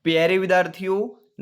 प्यारे विद्यार्थियों,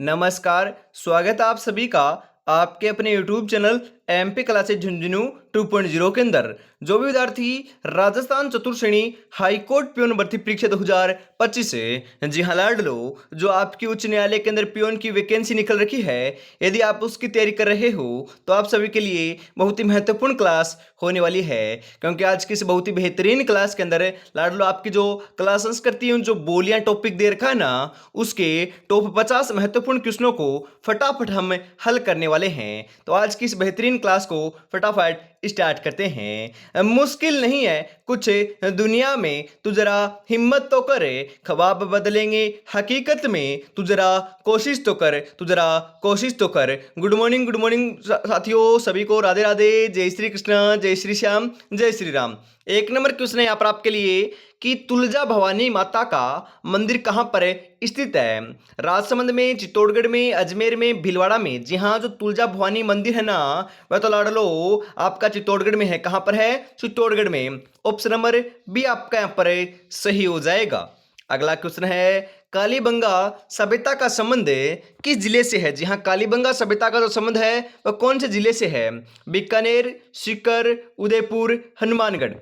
नमस्कार। स्वागत है आप सभी का आपके अपने YouTube channel MP classes Jhunjhunu 2.0 के अंदर। जो भी विद्यार्थी राजस्थान चतुर्श्रेणी हाईकोर्ट पियोन भर्ती परीक्षा 2025 से जी हाँ लाड लो, जो आपकी उच्च न्यायालय के अंदर पियोन की वैकेंसी निकल रखी है, यदि आप उसकी तैयारी कर रहे हो तो आप सभी के लिए बहुत ही महत्वपूर्ण क्लास होने वाली है। क्योंकि आज की इस बहुत ही बेहतरीन क्लास के अंदर लाड लो आपकी जो क्लास संस्कृति जो बोलियां टॉपिक दे रखा है ना, उसके टॉप 50 महत्वपूर्ण क्वेश्चनों को फटाफट हम हल करने वाले हैं। तो आज की इस बेहतरीन क्लास को फटाफट स्टार्ट करते हैं। मुश्किल नहीं है कुछ दुनिया में, तू जरा हिम्मत तो करे, ख्वाब बदलेंगे हकीकत में, तू जरा कोशिश तो कर, तू जरा कोशिश तो कर। गुड मॉर्निंग साथियों, सभी को राधे राधे, जय श्री कृष्ण, जय श्री श्याम, जय श्री राम। एक नंबर क्वेश्चन है यहाँ पर आपके लिए कि तुलजा भवानी माता का मंदिर कहाँ पर स्थित है? राजसमंद में, चित्तौड़गढ़ में, अजमेर में, भीलवाड़ा में। जी हाँ, जो तुलजा भवानी मंदिर है ना, वह तो लाड़ लो आपका चित्तौड़गढ़ में है। कहाँ पर है? चित्तौड़गढ़ में। ऑप्शन नंबर बी आपका यहाँ पर सही हो जाएगा। अगला क्वेश्चन है, कालीबंगा सभ्यता का संबंध किस जिले से है? जी हाँ, कालीबंगा सभ्यता का जो संबंध है वह कौन से जिले से है? बीकानेर, सीकर, उदयपुर, हनुमानगढ़।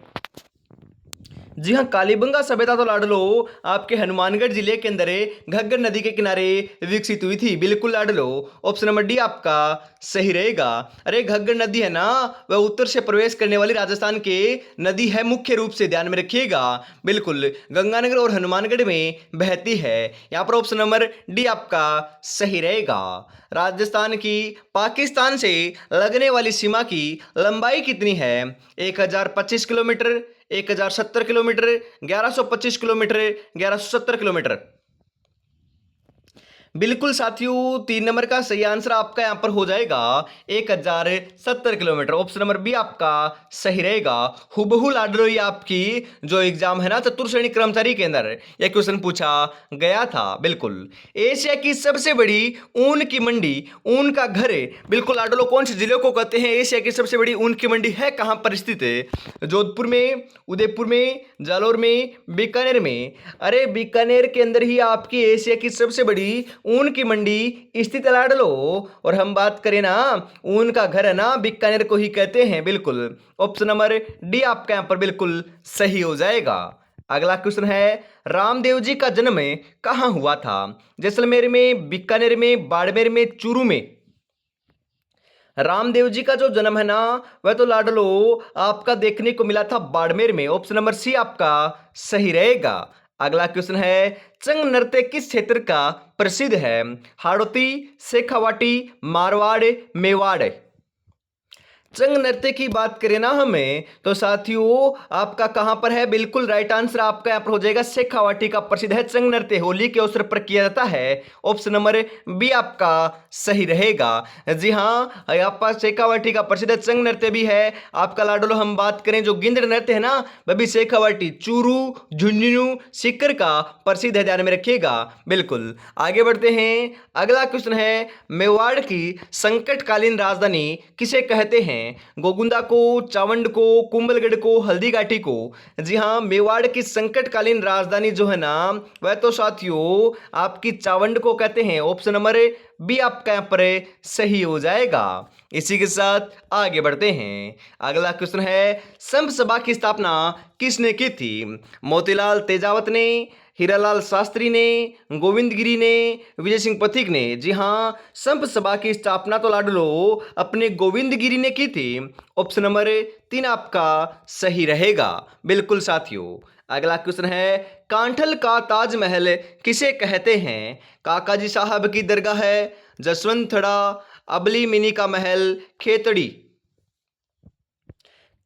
जी हाँ, कालीबंगा सभ्यता तो लाड लो आपके हनुमानगढ़ जिले के अंदर घग्गर नदी के किनारे विकसित हुई थी। बिल्कुल लाड लो, ऑप्शन नंबर डी आपका सही रहेगा। अरे घग्गर नदी है ना, वह उत्तर से प्रवेश करने वाली राजस्थान के नदी है, मुख्य रूप से ध्यान में रखिएगा। बिल्कुल गंगानगर और हनुमानगढ़ में बहती है। यहाँ पर ऑप्शन नंबर डी आपका सही रहेगा। राजस्थान की पाकिस्तान से लगने वाली सीमा की लंबाई कितनी है? 1025 किलोमीटर, 1070 किलोमीटर, 1125 किलोमीटर, 1170 किलोमीटर। बिल्कुल साथियों, 3 नंबर का सही आंसर आपका यहां पर हो जाएगा 1070 किलोमीटर। ऑप्शन नंबर बी आपका सही रहेगा। हुबहू लाडलो ये आपकी जो एग्जाम है ना चतुर्श्रेणी कर्मचारी के अंदर यह क्वेश्चन पूछा गया था। बिल्कुल, एशिया की सबसे बड़ी ऊन की मंडी, ऊन का घर है। बिल्कुल लाडलो, कौन से जिले को कहते हैं एशिया की सबसे बड़ी ऊन की मंडी है? कहां पर स्थित है? जोधपुर में, उदयपुर में, जालौर में, बीकानेर में। अरे बीकानेर के अंदर ही आपकी एशिया की सबसे बड़ी ऊन की मंडी स्थित लाड लो। और हम बात करें ना, ऊन का घर है ना, बीकानेर को ही कहते हैं। बिल्कुल ऑप्शन नंबर डी आपका यहां पर बिल्कुल सही हो जाएगा। अगला क्वेश्चन है, रामदेव जी का जन्म कहां हुआ था? जैसलमेर में, बीकानेर में, बाड़मेर में, चूरू में। रामदेव जी का जो जन्म है ना, वह तो लाड लो आपका देखने को मिला था बाड़मेर में। ऑप्शन नंबर सी आपका सही रहेगा। अगला क्वेश्चन है, चंग नृत्य किस क्षेत्र का प्रसिद्ध है? हाड़ौती, शेखावाटी, मारवाड़, मेवाड़। चंग नृत्य की बात करें ना हमें, तो साथियों आपका कहां पर है? बिल्कुल राइट आंसर आपका यहां पर हो जाएगा शेखावाटी का प्रसिद्ध है चंग नृत्य, होली के अवसर पर किया जाता है। ऑप्शन नंबर बी आपका सही रहेगा। जी हाँ, आपका शेखावाटी का प्रसिद्ध चंग नृत्य भी है। आपका लाडलो हम बात करें जो गिंदड़ नृत्य है ना, वह भी शेखावाटी, चूरू, झुंझुनू, सीकर का प्रसिद्ध है, ध्यान में रखिएगा। बिल्कुल आगे बढ़ते हैं। अगला क्वेश्चन है, मेवाड़ की संकटकालीन राजधानी किसे कहते हैं? गोगुंदा को, चावंड को, कुंभलगढ़ को, हल्दीघाटी को। जी हां, मेवाड़ की संकटकालीन राजधानी जो है ना, वह तो साथियों आपकी चावंड को कहते हैं। ऑप्शन नंबर बी आपका यहां पर सही हो जाएगा। इसी के साथ आगे बढ़ते हैं। अगला क्वेश्चन है, संघ सभा की स्थापना किसने की थी? मोतीलाल तेजावत ने, हीरालाल शास्त्री ने, गोविंद गिरी ने, विजय सिंह पथिक ने। जी हां, संघ सभा की स्थापना तो लाडलो अपने गोविंद गिरी ने की थी। ऑप्शन नंबर 3 आपका सही रहेगा। बिल्कुल साथियों, अगला क्वेश्चन है, कांठल का ताजमहल किसे कहते हैं? काकाजी साहब की दरगाह है, जसवंतथड़ा, अबली मिनी का महल, खेतड़ी।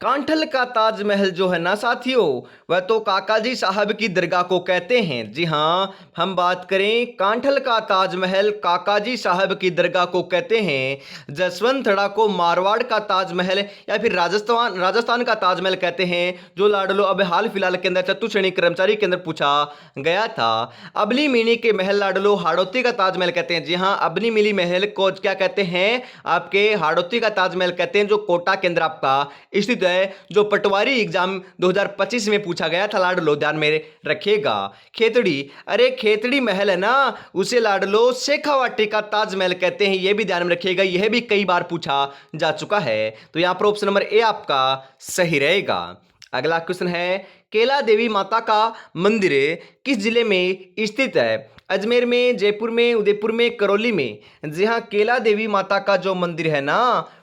कांठल का ताजमहल जो है ना साथियों, वह तो काकाजी साहब की दरगाह को कहते हैं। जी हाँ, हम बात करें कांठल का ताजमहल काकाजी साहब की दरगाह को कहते हैं। जसवंतथड़ा को मारवाड़ का ताजमहल या फिर राजस्थान का ताजमहल कहते हैं, जो लाडलो अब हाल फिलहाल के अंदर चतुर्श्रेणी कर्मचारी के अंदर पूछा गया था। अबली मिनी के महल लाडलो हाड़ौती का ताजमहल कहते हैं। जी हाँ, अबली मिनी महल को क्या कहते हैं? आपके हाड़ौती का ताजमहल कहते हैं, जो कोटा के अंदर आपका स्थित है। है जो पटवारी एग्जाम 2025 में पूछा गया था लाडलो, ध्यान में रखिएगा। खेतड़ी, अरे खेतड़ी महल है ना, उसे लाडलो शेखावाटी का ताजमहल कहते हैं, यह भी ध्यान में रखिएगा, यह भी कई बार पूछा जा चुका है। तो यहां पर ऑप्शन नंबर ए आपका सही रहेगा। अगला क्वेश्चन है, केला देवी माता का मंदिर किस जिले में स्थित है? अजमेर में, जयपुर में, उदयपुर में, करौली में? जी हाँ, केला देवी माता का जो मंदिर है ना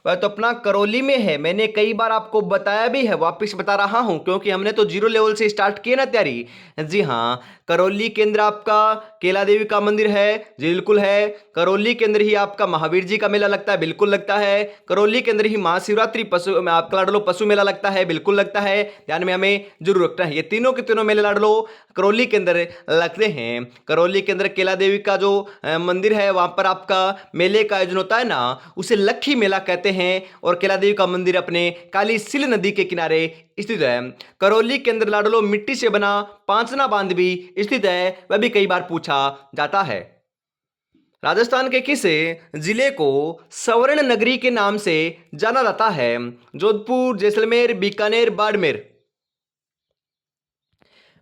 वह तो अपना करौली में है। मैंने कई बार आपको बताया भी है, वापस बता रहा हूं क्योंकि हमने तो जीरो लेवल से स्टार्ट किए ना तैयारी। जी हाँ, करौली के अंदर आपका केला देवी का मंदिर है, जी बिल्कुल है। करौली के अंदर ही आपका महावीर जी का मेला लगता है, बिल्कुल लगता है। करौली के अंदर ही महाशिवरात्रि पशु आपका लाडलो पशु मेला लगता है, बिल्कुल लगता है। ध्यान में हमें जरूर रखना है, ये तीनों के तीनों मेले लाडलो करौली के अंदर लगते हैं। करौली के अंदर केला देवी का जो मंदिर है वहां पर आपका मेले का आयोजन होता है ना, उसे लक्खी मेला कहते हैं। और केला देवी का मंदिर अपने काली सिल नदी के किनारे स्थित है। करौली के अंदर लाडलो मिट्टी से बना पांचना बांध भी स्थित है, वह भी कई बार पूछा जाता है। राजस्थान के किस जिले को स्वर्ण नगरी के नाम से जाना जाता है? जोधपुर, जैसलमेर, बीकानेर, बाड़मेर?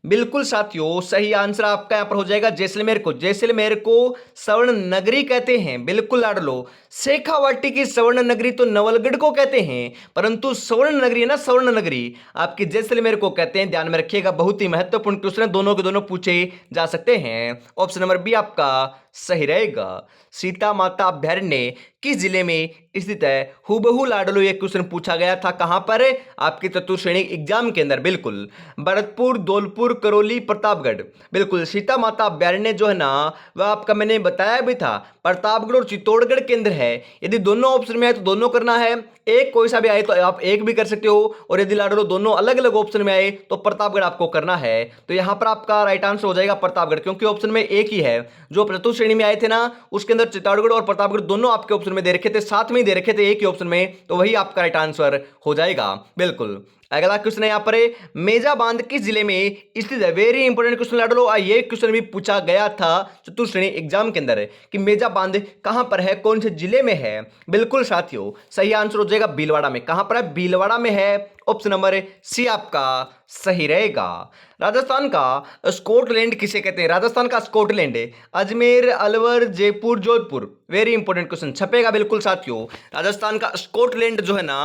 बिल्कुल साथियों, सही आंसर आपका यहां पर हो जाएगा जैसलमेर को। जैसलमेर को स्वर्ण नगरी कहते हैं, बिल्कुल लाडलो। शेखावाटी की स्वर्ण नगरी तो नवलगढ़ को कहते हैं, परंतु स्वर्ण नगरी है ना, स्वर्ण नगरी आपकी जैसलमेर को कहते हैं। ध्यान में रखिएगा, बहुत ही महत्वपूर्ण क्वेश्चन, दोनों के दोनों पूछे जा सकते हैं। ऑप्शन नंबर बी आपका सही रहेगा। सीता माता अभ्यारण्य किस जिले में स्थित है? हूबहू लाडलो ये क्वेश्चन पूछा गया था, कहां पर? आपके चतुर्श्रेणी एग्जाम के अंदर, बिल्कुल। भरतपुर, धौलपुर, करौली, प्रतापगढ़? बिल्कुल, सीता माता अभ्यारण्य जो है ना वह आपका मैंने बताया भी था प्रतापगढ़ और चित्तौड़गढ़ के अंदर है। यदि दोनों ऑप्शन में आए तो दोनों करना है, एक कोई सा भी आए तो आप एक भी कर सकते हो, और यदि लाडलो दोनों अलग अलग ऑप्शन में आए तो प्रतापगढ़ आपको करना है। तो यहां पर आपका राइट आंसर हो जाएगा प्रतापगढ़, क्योंकि ऑप्शन में एक ही है। जो चतुर्श्रेणी में आए थे ना उसके अंदर चित्तौड़गढ़ और प्रतापगढ़ दोनों आपके ऑप्शन में दे रखे थे, साथ में ही दे रखे थे एक ही ऑप्शन में, तो वही आपका राइट आंसर हो जाएगा, बिल्कुल। अगला क्वेश्चन है यहाँ पर, मेजा बांध किस जिले में स्थित है? वेरी इंपोर्टेंट क्वेश्चन लाडलो, ये क्वेश्चन भी पूछा गया था चतुर्श्रेणी एग्जाम के अंदर कि मेजा बांध कहां पर है, कौन से जिले में है? बिल्कुल साथियों, सही आंसर हो जाएगा भीलवाड़ा में। कहां पर है? भीलवाड़ा में है। ऑप्शन नंबर सी आपका सही रहेगा। राजस्थान का स्कॉटलैंड किसे कहते हैं? राजस्थान का Scotland Ajmer, Alwar, Jaipur, Jodhpur? Very important question, छपेगा बिल्कुल साथियों। राजस्थान का स्कॉटलैंड जो है ना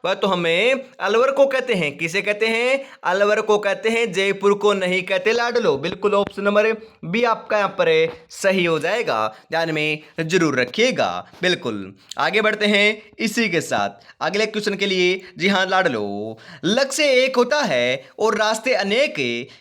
वह तो हमें अलवर को कहते हैं। किसे कहते हैं? अलवर को कहते हैं, जयपुर को नहीं कहते लाडलो। बिल्कुल ऑप्शन नंबर बी आपका यहां पर सही हो जाएगा, ध्यान में जरूर रखिएगा। बिल्कुल, आगे बढ़ते हैं इसी के साथ अगले क्वेश्चन के लिए। जी हाँ लाडलो, लक्ष्य एक होता है और रास्ते अनेक,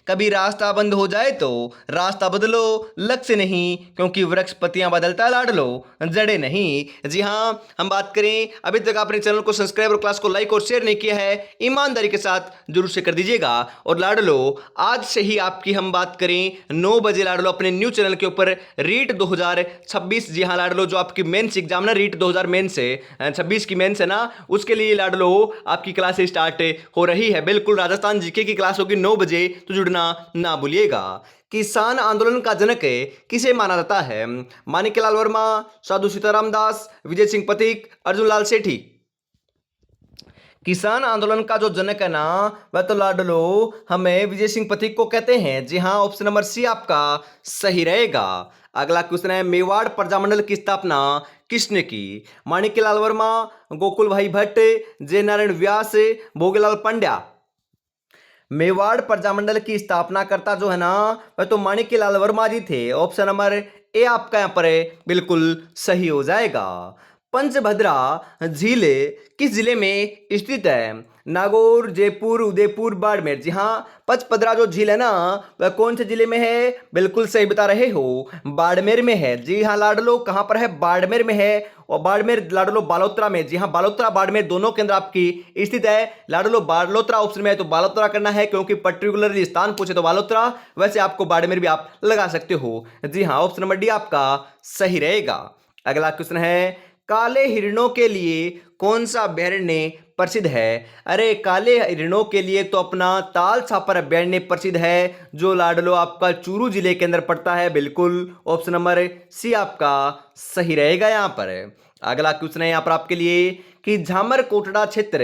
कभी रास्ता बंद हो जाए तो रास्ता बदलो, लक्ष्य नहीं, क्योंकि वृक्ष पत्तियां बदलता है लाडलो, जड़े नहीं। जी हाँ, हम बात करें, अभी तक आपने चैनल को सब्सक्राइब और क्लास को लाइक और शेयर नहीं किया है, ईमानदारी के साथ जरूर से कर दीजिएगा। और लाडलो, आज से ही आपकी हम बात करें 9 बजे लाडलो अपने न्यू चैनल के ऊपर रीट 2026, जी हाँ लाडलो, जो आपकी मेंस एग्जाम ना रीट 2000 मेंस है 26 की मेंस है ना, उसके लिए लाडलो आपकी क्लास स्टार्ट हो रही है। बिल्कुल, राजस्थान जीके की क्लास होगी 9 बजे, तो जुड़ना ना भूलिएगा। किसान आंदोलन का जनक किसे माना जाता है? माणिक्यलाल वर्मा, साधु सीताराम दास, विजय सिंह पथिक, अर्जुन लाल सेठी? किसान आंदोलन का जो जनक है ना वह तो लाडलो हमें विजय सिंह पथिक को कहते हैं। जी हाँ, ऑप्शन नंबर सी आपका सही रहेगा। अगला क्वेश्चन है, मेवाड़ प्रजामंडल की स्थापना किसने की? माणिक्यलाल वर्मा, गोकुल भाई भट्ट, जय नारायण व्यास, भोगीलाल पंड्या? मेवाड़ प्रजामंडल की स्थापना करता जो है ना वह तो माणिक्यलाल वर्मा जी थे। ऑप्शन नंबर ए आपका यहां पर बिल्कुल सही हो जाएगा। पंचभद्रा झील किस जिले में स्थित है? नागौर, जयपुर, उदयपुर, बाड़मेर? जी हाँ, पचपदरा जो झील है ना वह कौन से जिले में है? बिल्कुल सही बता रहे हो, बाड़मेर में है। जी हाँ लाडलो, कहां पर है? बाड़मेर में है। और बाड़मेर लाडलो बालोतरा में, जी हाँ, बालोतरा बाड़मेर दोनों के अंदर आपकी स्थित है। लाडलो बालोतरा ऑप्शन में है तो बालोतरा करना है, क्योंकि पर्टिकुलरली स्थान पूछे तो बालोतरा, वैसे आपको बाड़मेर भी आप लगा सकते हो। जी हाँ, ऑप्शन नंबर डी आपका सही रहेगा। अगला क्वेश्चन है, काले हिरणों के लिए कौन सा अभ्यारण्य प्रसिद्ध है? अरे काले हिरणों के लिए तो अपना ताल छापर अभ्यारण्य प्रसिद्ध है, जो लाडलो आपका चूरू जिले के अंदर पड़ता है। बिल्कुल ऑप्शन नंबर सी आपका सही रहेगा यहां पर। अगला क्वेश्चन है यहां पर आपके लिए, कि झामर कोटड़ा क्षेत्र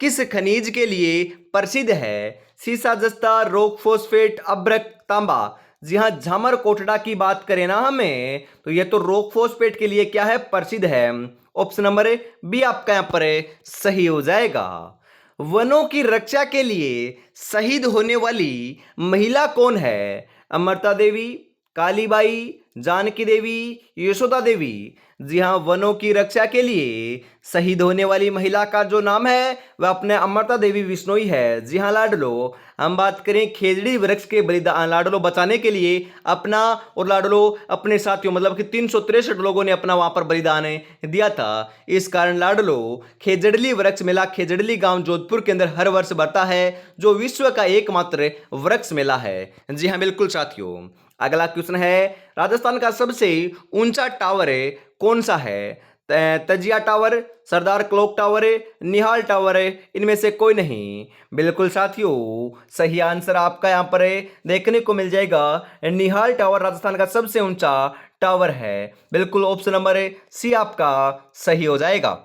किस खनिज के लिए प्रसिद्ध है? सीसा, जस्ता, रॉक फॉस्फेट, अभ्रक, तांबा। जी हाँ, झामर कोटड़ा की बात करें ना हमें तो ये तो रॉक फॉस्फेट के लिए क्या है, प्रसिद्ध है। ऑप्शन नंबर बी आपका यहाँ पर सही हो जाएगा। वनों की रक्षा के लिए शहीद होने वाली महिला कौन है? अमृता देवी, कालीबाई, जानकी देवी, यशोदा देवी। जी हाँ, वनों की रक्षा के लिए शहीद होने वाली महिला का जो नाम है वह अपने अमृता देवी बिश्नोई है। जी हाँ लाडलो, हम बात करें खेजड़ी वृक्ष के बलिदान लाडलो बचाने के लिए अपना और लाडलो अपने साथियों मतलब कि 363 लोगों ने अपना वहां पर बलिदान दिया था। इस कारण लाडलो खेजड़ली वृक्ष मेला खेजड़ली गांव जोधपुर के अंदर हर वर्ष बढ़ता है, जो विश्व का एकमात्र वृक्ष मेला है। जी हाँ बिल्कुल साथियों। अगला क्वेश्चन है, राजस्थान का सबसे ऊंचा टावर कौन सा है? तजिया टावर, सरदार क्लॉक टावर, निहाल टावर, इनमें से कोई नहीं। बिल्कुल साथियों, सही आंसर आपका यहां पर देखने को मिल जाएगा। निहाल टावर राजस्थान का सबसे ऊंचा टावर है। बिल्कुल ऑप्शन नंबर सी आपका सही हो जाएगा।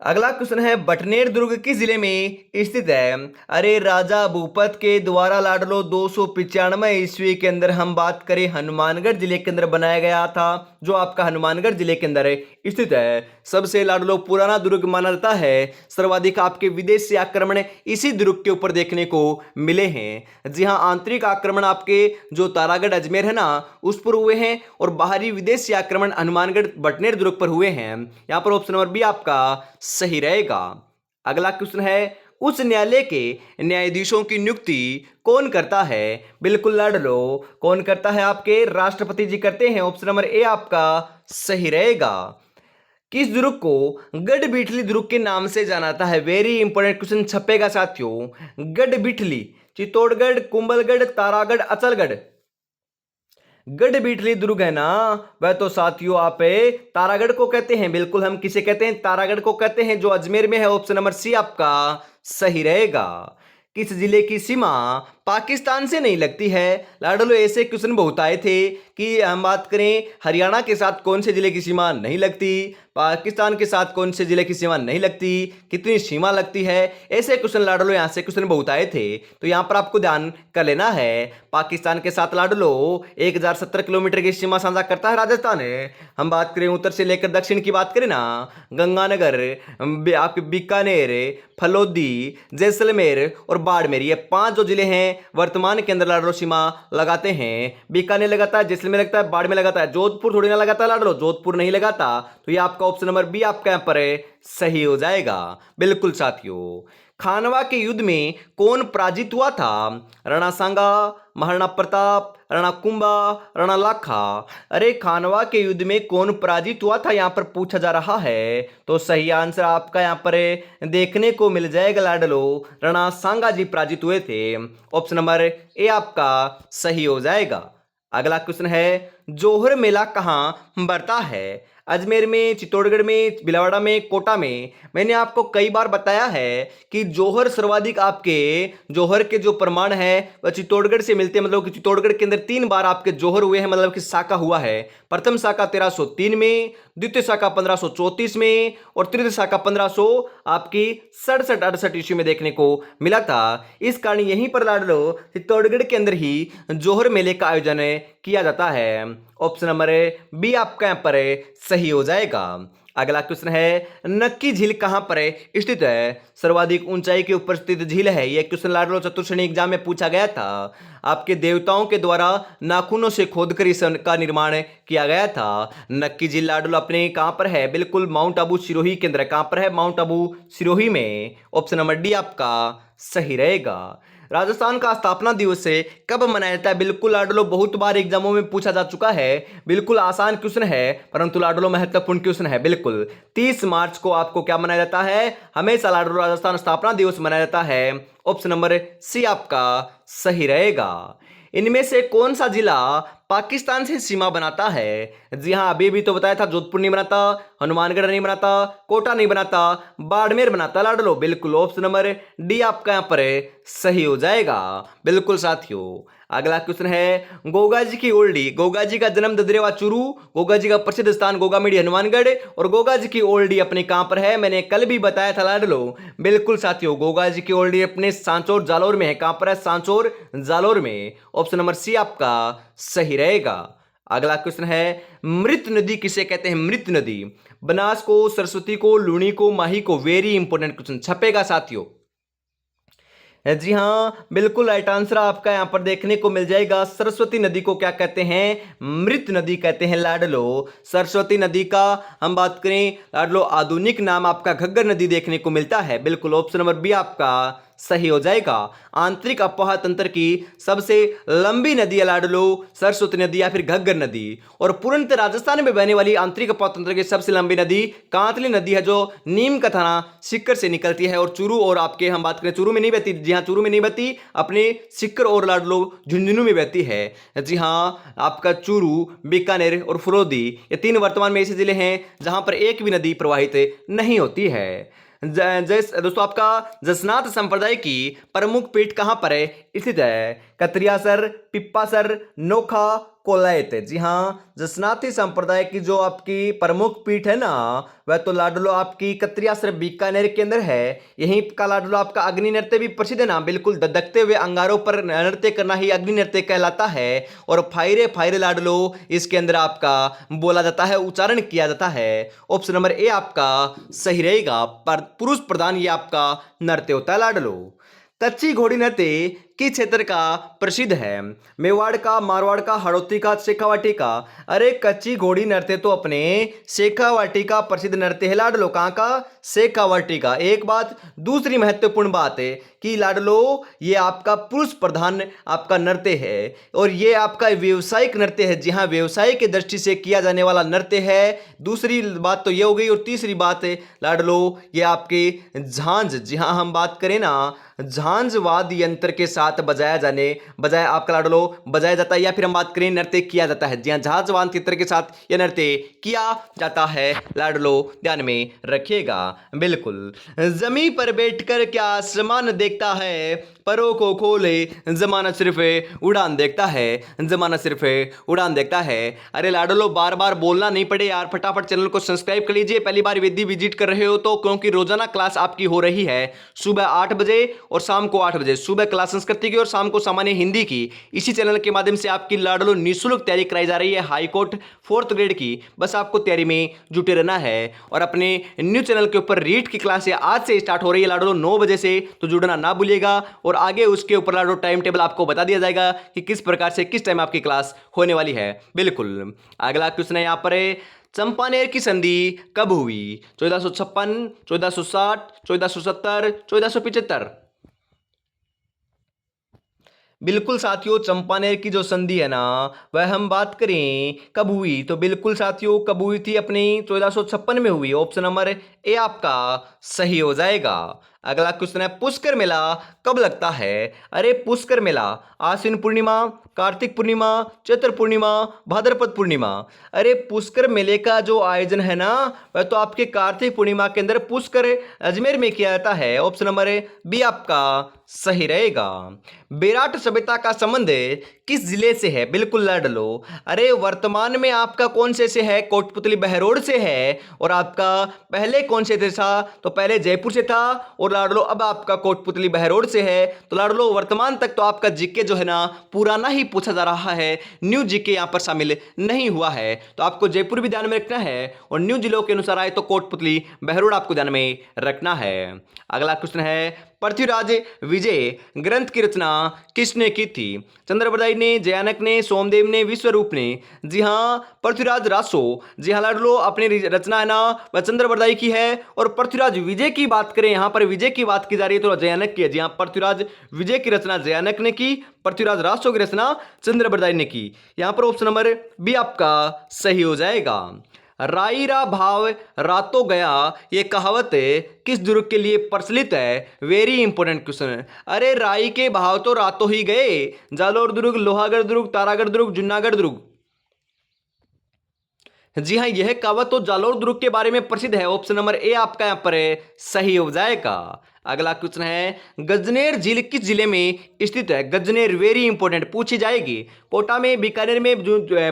अगला क्वेश्चन है, बटनेर दुर्ग किस जिले में स्थित है? अरे राजा भूपत के द्वारा लाडलो 295 ईस्वी के अंदर हम बात करें हनुमानगढ़ जिले के अंदर बनाया गया था, जो आपका हनुमानगढ़ जिले के अंदर स्थित है। सबसे लाडलो पुराना दुर्ग माना जाता है। सर्वाधिक आपके विदेश से आक्रमण इसी दुर्ग के ऊपर देखने को मिले हैं। जी हाँ, आंतरिक आक्रमण आपके जो तारागढ़ अजमेर है ना उस पर हुए हैं, और बाहरी विदेशी आक्रमण हनुमानगढ़ बटनेर दुर्ग पर हुए हैं। यहां पर ऑप्शन नंबर बी आपका सही रहेगा। अगला क्वेश्चन है, उस न्यायालय के न्यायाधीशों की नियुक्ति कौन करता है? बिल्कुल लाडलो, कौन करता है? आपके राष्ट्रपति जी करते हैं। ऑप्शन नंबर ए आपका सही रहेगा। किस दुर्ग को गढ़बिठली दुर्ग के नाम से जाना जाता है? वेरी इंपॉर्टेंट क्वेश्चन छपेगा साथियों। गढ़बिठली, चित्तौड़गढ़, कुंभलगढ़, तारागढ़, अचलगढ़। गढ़बिठली दुर्ग है ना वह तो साथियों आप तारागढ़ को कहते हैं। बिल्कुल, हम किसे कहते हैं? तारागढ़ को कहते हैं, जो अजमेर में है। ऑप्शन नंबर सी आपका सही रहेगा। किस जिले की सीमा पाकिस्तान से नहीं लगती है? लाडलो, ऐसे क्वेश्चन बहुत आए थे कि हम बात करें हरियाणा के साथ कौन से जिले की सीमा नहीं लगती, पाकिस्तान के साथ कौन से जिले की सीमा नहीं लगती, कितनी सीमा लगती है, ऐसे क्वेश्चन लाडलो यहाँ से क्वेश्चन बहुत आए थे। तो यहाँ पर आपको ध्यान कर लेना है, पाकिस्तान के साथ लाडलो 1070 किलोमीटर की सीमा साझा करता है राजस्थान। हम बात करें उत्तर से लेकर दक्षिण की बात करें ना, गंगानगर, आपके बीकानेर, फलोदी, जैसलमेर और बाड़मेर, ये 5 जो जिले हैं वर्तमान के अंदर लाडलो सीमा लगाते हैं। बीकानेर लगाता है, जैसलमेर लगता है, बाड़मेर लगाता है, जोधपुर थोड़ी ना लगाता लाडलो, जोधपुर नहीं लगाता। तो ये आपका ऑप्शन नंबर बी आपका यहां पर सही हो जाएगा। बिल्कुल साथियों। खानवा के युद्ध में कौन पराजित हुआ था? राणा सांगा, महाराणा प्रताप, राणा कुंभा, राणा लाखा। अरे खानवा के युद्ध में कौन पराजित हुआ था यहां पर पूछा जा रहा है। तो सही आंसर आपका यहां पर देखने को मिल जाएगा लाडलो, राणा सांगा जी पराजित हुए थे। ऑप्शन नंबर ए आपका सही हो जाएगा। अगला क्वेश्चन है, जोहर मेला कहां बढ़ता है? अजमेर में, चित्तौड़गढ़ में, भिलवाड़ा में, कोटा में। मैंने आपको कई बार बताया है कि जोहर सर्वाधिक आपके जोहर के जो प्रमाण है वह चित्तौड़गढ़ से मिलते हैं। मतलब कि चित्तौड़गढ़ के अंदर 3 बार आपके जोहर हुए हैं, मतलब कि शाखा हुआ है। प्रथम शाखा 1303 में, द्वितीय शाखा 1534 में और तृतीय शाखा 1500 आपकी 67-68 ईस्वी में देखने को मिला था। इस कारण यहीं पर लाडलो चित्तौड़गढ़ के अंदर ही जोहर मेले का आयोजन किया जाता है। ऑप्शन नंबर बी आपका यहां पर सही हो जाएगा। अगला क्वेश्चन है, नक्की झील कहां पर स्थित है? सर्वाधिक ऊंचाई के ऊपर स्थित झील है। यह क्वेश्चन लाडलो चतुर्श्रेणी एग्जाम में पूछा गया था। आपके देवताओं के द्वारा नाखूनों से खोदकर इसका निर्माण किया गया था। नक्की झील लाडलो अपने कहां पर है? बिल्कुल माउंट आबू सिरोही के अंदर। कहां पर है? माउंट आबू सिरोही में। ऑप्शन नंबर डी आपका सही रहेगा। राजस्थान का स्थापना दिवस कब मनाया जाता है? बिल्कुल लाडलो, बहुत बार एग्जामों में पूछा जा चुका है। बिल्कुल आसान क्वेश्चन है, परंतु लाडलो महत्वपूर्ण क्वेश्चन है। बिल्कुल 30 मार्च को आपको क्या मनाया जाता है? हमेशा लाडलो राजस्थान स्थापना दिवस मनाया जाता है। ऑप्शन नंबर सी आपका सही रहेगा। इनमें से कौन सा जिला पाकिस्तान से सीमा बनाता है? जी हाँ, अभी भी तो बताया था, जोधपुर नहीं बनाता, हनुमानगढ़ नहीं बनाता, कोटा नहीं बनाता, बाड़मेर बनाता लाडलो। बिल्कुल ऑप्शन नंबर डी आपका यहां पर सही हो जाएगा। बिल्कुल साथियों। अगला क्वेश्चन है गोगा जी की ओल्डी। गोगा जी का जन्म ददरेवा चूरू, गोगा जी का प्रसिद्ध स्थान गोगामेडी हनुमानगढ़, और गोगा जी की ओल्डी अपने कहां पर है? मैंने कल भी बताया था लाडलो। बिल्कुल साथियों, गोगा जी की ओल्डी अपने सांचौर जालोर में है। कहां पर है? सांचौर जालोर में। ऑप्शन नंबर सी आपका सही रहेगा। अगला क्वेश्चन है मृत नदी किसे कहते हैं? मृत नदी बनास को, सरस्वती को, लूणी को, माही को। वेरी इंपॉर्टेंट क्वेश्चन छपेगा साथियों। जी हाँ, बिल्कुल राइट आंसर आपका यहां पर देखने को मिल जाएगा। सरस्वती नदी को क्या कहते हैं? मृत नदी कहते हैं लाडलो। सरस्वती नदी का हम बात करें लाडलो, आधुनिक नाम आपका घग्गर नदी देखने को मिलता है। बिल्कुल ऑप्शन नंबर बी आपका सही हो जाएगा। आंतरिक अफवाह तंत्र की सबसे लंबी नदी है लाडलो, सरस्वती नदी या फिर घग्गर नदी। और पूर्णतः राजस्थान में बहने वाली आंतरिक अफवाह तंत्र की सबसे लंबी नदी कांतली नदी है, जो नीम का थाना सिक्कर से निकलती है। और चूरू और आपके हम बात करें चूरू में नहीं बहती, जी हाँ चूरू में नहीं बहती, अपने सिक्कर और लाडलो झुंझुनू में बहती है। जी हाँ, आपका चूरू, बीकानेर और फरोदी ये तीन वर्तमान में ऐसे जिले हैं जहां पर एक भी नदी प्रवाहित नहीं होती है। दोस्तों आपका जसनाथ संप्रदाय की प्रमुख पीठ कहां पर है स्थित है? कतरियासर, पिप्पासर, नोखा, कोलायत। जी हाँ, जसनाथी संप्रदाय की जो आपकी प्रमुख पीठ है ना, वह तो लाडलो आपकी कतरियासर बीकानेर के अंदर है। यहीं का लाडलो आपका अग्नि नृत्य भी प्रसिद्ध है ना। बिल्कुल धधकते हुए अंगारों पर नृत्य करना ही अग्नि नृत्य कहलाता है। और फायरे फायरे लाडलो इसके अंदर आपका बोला जाता है, उच्चारण किया जाता है। ऑप्शन नंबर ए आपका सही रहेगा। पर पुरुष प्रधान ये आपका नृत्य होता है लाडलो। कच्ची घोड़ी नृत्य किस क्षेत्र का प्रसिद्ध है? मेवाड़ का, मारवाड़ का, हड़ौती का, शेखावाटी का। अरे कच्ची घोड़ी नृत्य तो अपने शेखावाटी का प्रसिद्ध नृत्य है लाडलो। कहाँ का? शेखावाटी का। एक बात, दूसरी महत्वपूर्ण बात है कि लाडलो ये आपका पुरुष प्रधान आपका नृत्य है और ये आपका व्यवसायिक नृत्य है। जी हाँ, व्यवसाय की दृष्टि से किया जाने वाला नृत्य है। दूसरी बात तो ये हो गई। और तीसरी बात है लाडलो ये आपके झांझ, जी हाँ हम बात करें ना झांझ वाद्य यंत्र के साथ बजाया आपका लाडलो बजाया जाता है, या फिर हम बात करें नृत्य किया जाता है। जी हाँ, झांझ वाद्य यंत्र के साथ यह नृत्य किया जाता है लाडलो, ध्यान में रखिएगा। बिल्कुल, जमी पर बैठकर क्या आसमान देखता है, परों को खोले जमाना सिर्फ उड़ान देखता है, जमाना सिर्फ उड़ान देखता है। अरे लाडलो बार बार बोलना नहीं पड़े यार, फटाफट चैनल को सब्सक्राइब कर लीजिए। पहली बार यदि विजिट कर रहे हो तो, क्योंकि रोजाना क्लास आपकी हो रही है सुबह 8 बजे और शाम को 8 बजे। सुबह क्लास संस्कृति की और शाम को सामान्य हिंदी की। इसी चैनल के माध्यम से आपकी लाडलो निःशुल्क तैयारी कराई जा रही है हाई कोर्ट 4th ग्रेड की। बस आपको तैयारी में जुटे रहना है। और अपने न्यू चैनल के ऊपर रीट की क्लास आज से स्टार्ट हो रही है लाडलो 9 बजे से, तो जुड़ना ना भूलिएगा। और आगे उसके ऊपर लाडलो टाइम टेबल आपको बता दिया जाएगा कि किस प्रकार से किस टाइम आपकी क्लास होने वाली है। बिल्कुल, अगला क्वेश्चन है यहाँ पर चंपानेर की संधि कब हुई? 1456, 1460, 1470, 1475। बिल्कुल साथियों, चंपानेर की जो संधि है ना वह हम बात करें कब हुई, तो बिल्कुल साथियों कब हुई थी? अपनी 1456 में हुई। ऑप्शन नंबर ए आपका सही हो जाएगा। अगला क्वेश्चन है पुष्कर मेला कब लगता है? अरे पुष्कर मेला आश्विन पूर्णिमा, कार्तिक पूर्णिमा, चैत्र पूर्णिमा, भाद्रपद पूर्णिमा। अरे पुष्कर मेले का जो आयोजन है ना वह तो आपके कार्तिक पूर्णिमा के अंदर पुष्कर अजमेर में किया जाता है। ऑप्शन नंबर बी आपका सही रहेगा। बेराट सभ्यता का संबंध किस जिले से है? बिल्कुल लाडलो, अरे वर्तमान में आपका कौन से है? कोटपुतली बहरोड से है। और आपका पहले कौन से था? तो पहले जयपुर से था और लाडलो अब आपका कोटपुतली बहरोड से है। तो लाडलो वर्तमान तक तो आपका जीके जो है ना पुराना ही पूछा जा रहा है, न्यू जीके यहां पर शामिल नहीं हुआ है। तो आपको जयपुर भी ध्यान में रखना है और न्यू जिलों के अनुसार आए तो कोटपुतली बहरोड आपको ध्यान में रखना है। अगला क्वेश्चन है पृथ्वीराज विजय ग्रंथ की रचना किसने की थी? चंद्रबरदाई ने, जयानक ने, सोमदेव ने, विश्वरूप ने। जी हाँ, पृथ्वीराज रासो। जी हाँ लाडलो, अपनी रचना है ना वह चंद्रबरदाई की है। और पृथ्वीराज विजय की बात करें, यहां पर विजय की बात की जा रही है तो जयानक की है। जी हाँ, पृथ्वीराज विजय की रचना जयानक ने की, पृथ्वीराज रासो की रचना चंद्रबरदाई ने की। यहां पर ऑप्शन नंबर बी आपका सही हो जाएगा। राईरा भाव रातो गया ये कहावत किस दुर्ग के लिए प्रचलित है? वेरी इंपॉर्टेंट क्वेश्चन है। अरे राई के भाव तो रातों ही गए, जालोर दुर्ग, लोहागढ़ दुर्ग, तारागढ़ दुर्ग, जूनागढ़ दुर्ग। जी हाँ, यह कहावत तो जालोर दुर्ग के बारे में प्रसिद्ध है। ऑप्शन नंबर ए आपका यहां पर सही हो जाएगा। अगला क्वेश्चन है, गजनेर झील किस जिले में स्थित है? गजनेर वेरी इंपॉर्टेंट पूछी जाएगी। कोटा में, बीकानेर में,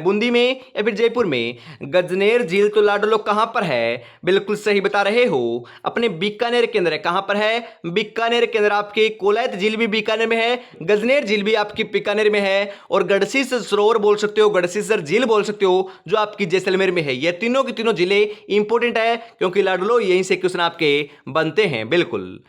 बूंदी में या फिर जयपुर में? गजनेर झील तो लाडलो कहां पर है? बिल्कुल सही बता रहे हो, अपने बीकानेर के अंदर है। कहां पर है? बीकानेर के अंदर। आपकी कोलायत झील भी बीकानेर में है, गजनेर झील भी आपकी बीकानेर में है, और गढ़सीसर सरोवर बोल सकते हो, गढ़सीसर झील बोल सकते हो, जो आपकी जैसलमेर में है। ये तीनों की तीनों जिले इंपॉर्टेंट है, क्योंकि लाडलो यहीं से क्वेश्चन आपके बनते हैं। बिल्कुल।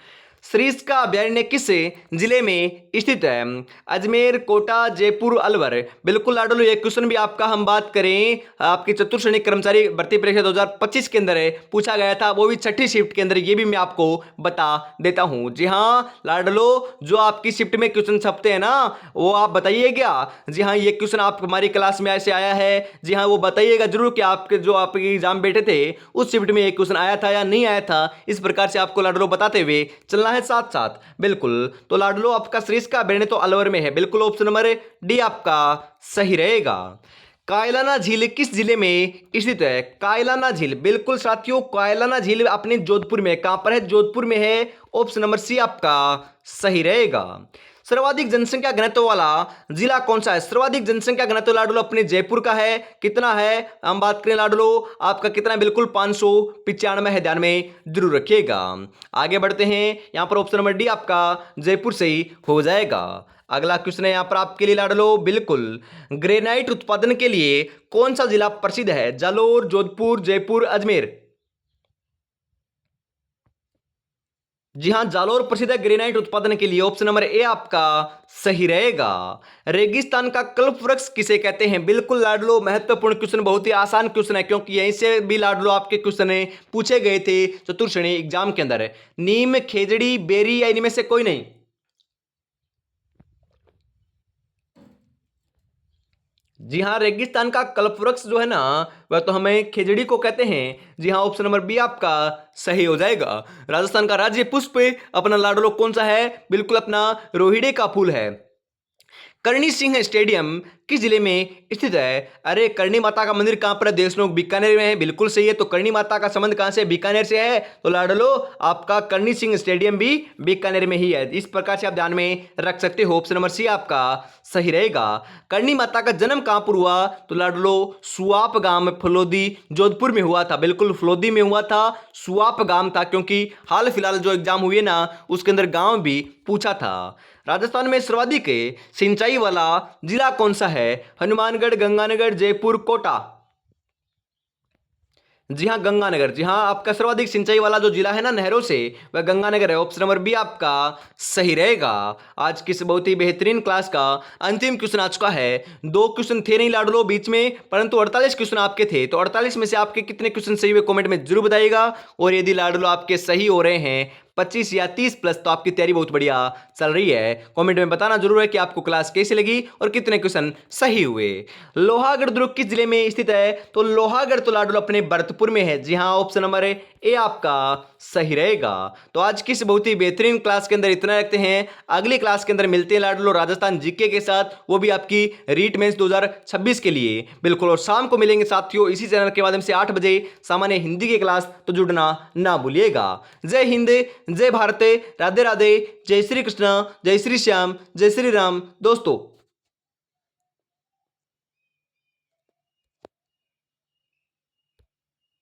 सरिस्का अभयारण्य किस जिले में स्थित है? अजमेर, कोटा, जयपुर, अलवर? बिल्कुल लाडलो, ये क्वेश्चन भी आपका हम बात करें आपकी चतुर्श्रेणी कर्मचारी भर्ती परीक्षा 2025 के अंदर पूछा गया था, वो भी छठी शिफ्ट के अंदर। ये भी मैं आपको बता देता हूं। जी हाँ लाडलो, जो आपकी शिफ्ट में क्वेश्चन छपते हैं ना, वो आप बताइएगा। जी हाँ, ये क्वेश्चन आप हमारी क्लास में ऐसे आया है। जी हाँ, वो बताइएगा जरूर कि आपके जो आपके एग्जाम बैठे थे उस शिफ्ट में ये क्वेश्चन आया था या नहीं आया था। इस प्रकार से आपको लाडलो बताते हुए चलना है साथ साथ। बिल्कुल, तो लाडलो आपका सरिस्का अभयारण्य तो अलवर में है। बिल्कुल, ऑप्शन नंबर डी आपका सही रहेगा। कायलाना झील किस जिले में स्थित है? कायलाना झील, बिल्कुल साथियों, कायलाना झील अपने जोधपुर में। कहां पर है? जोधपुर में है। ऑप्शन नंबर सी आपका सही रहेगा। सर्वाधिक जनसंख्या घनत्व वाला जिला कौन सा है? सर्वाधिक जनसंख्या घनत्व लाडलो अपने जयपुर का है। कितना है हम बात करें लाडलो, आपका कितना है? बिल्कुल 595 है, ध्यान में जरूर रखिएगा। आगे बढ़ते हैं, यहां पर ऑप्शन नंबर डी आपका जयपुर से ही हो जाएगा। अगला क्वेश्चन है यहां पर आपके लिए लाडलो, बिल्कुल, ग्रेनाइट उत्पादन के लिए कौन सा जिला प्रसिद्ध है? जालोर, जोधपुर, जयपुर, अजमेर? जी हां, जालोर प्रसिद्ध है ग्रेनाइट उत्पादन के लिए। ऑप्शन नंबर ए आपका सही रहेगा। रेगिस्तान का कल्प वृक्ष किसे कहते हैं? बिल्कुल लाडलो, महत्वपूर्ण क्वेश्चन, बहुत ही आसान क्वेश्चन है, क्योंकि यहीं से भी लाडलो आपके क्वेश्चन पूछे गए थे चतुर्श्रेणी एग्जाम के अंदर। नीम, खेजड़ी, बेरी या इनमें से कोई नहीं? जी हाँ, रेगिस्तान का कल्पवृक्ष जो है ना, वह तो हमें खेजड़ी को कहते हैं। जी हाँ, ऑप्शन नंबर बी आपका सही हो जाएगा। राजस्थान का राज्य पुष्प अपना लाडलो कौन सा है? बिल्कुल अपना रोहिड़े का फूल है। करणी सिंह स्टेडियम किस जिले में स्थित है? अरे, करणी माता का मंदिर कहां पर है? देशनोक बीकानेर में है। बिल्कुल सही है। तो करणी माता का संबंध कहां से? बीकानेर से है। तो लाडलो, आपका करणी सिंह स्टेडियम भी बीकानेर में ही है। इस प्रकार से आप ध्यान में रख सकते हो। ऑप्शन नंबर सी आपका सही रहेगा। करणी माता का जन्म कहां पर हुआ? तो लाडलो, सुआप गांव फलोदी, जोधपुर में हुआ था। बिल्कुल, फलोदी में हुआ था, सुआप गांव था, क्योंकि हाल फिलहाल जो एग्जाम हुए ना, उसके अंदर गांव भी पूछा था। राजस्थान में सर्वाधिक सिंचाई वाला जिला कौन सा है? हनुमानगढ़, गंगानगर, जयपुर, कोटा? जी हाँ, गंगानगर। जी हाँ, आपका सर्वाधिक सिंचाई वाला जो जिला है ना नहरों से, वह गंगानगर है। ऑप्शन नंबर बी आपका सही रहेगा। आज की इस बहुत ही बेहतरीन क्लास का अंतिम क्वेश्चन आ चुका है। 2 क्वेश्चन थे नहीं लाडलो बीच में, परंतु 48 क्वेश्चन आपके थे। तो 48 में से आपके कितने क्वेश्चन सही हुए कमेंट में जरूर बताइएगा। और यदि लाडलो आपके सही हो रहे हैं 25 या 30 प्लस, तो आपकी तैयारी बहुत बढ़िया चल रही है। कमेंट में बताना जरूर है कि आपको क्लास कैसी लगी और कितने क्वेश्चन सही हुए। लोहागढ़ दुर्ग किस जिले में स्थित है? तो लोहागढ़ तो लाडलो अपने भरतपुर में है। जी हाँ, ऑप्शन नंबर ए आपका सही रहेगा। तो आज की इस बहुत ही बेहतरीन क्लास के अंदर इतना रखते हैं। अगली क्लास के अंदर मिलते हैं लाडलो राजस्थान जीके के साथ, वो भी आपकी रीट मेंस 2026 के लिए। बिल्कुल, और शाम को मिलेंगे साथियों इसी चैनल के माध्यम से 8 बजे सामान्य हिंदी की क्लास, तो जुड़ना ना भूलिएगा। जय हिंद, जय भारत, राधे राधे, जय श्री कृष्ण, जय श्री श्याम, जय श्री राम दोस्तों।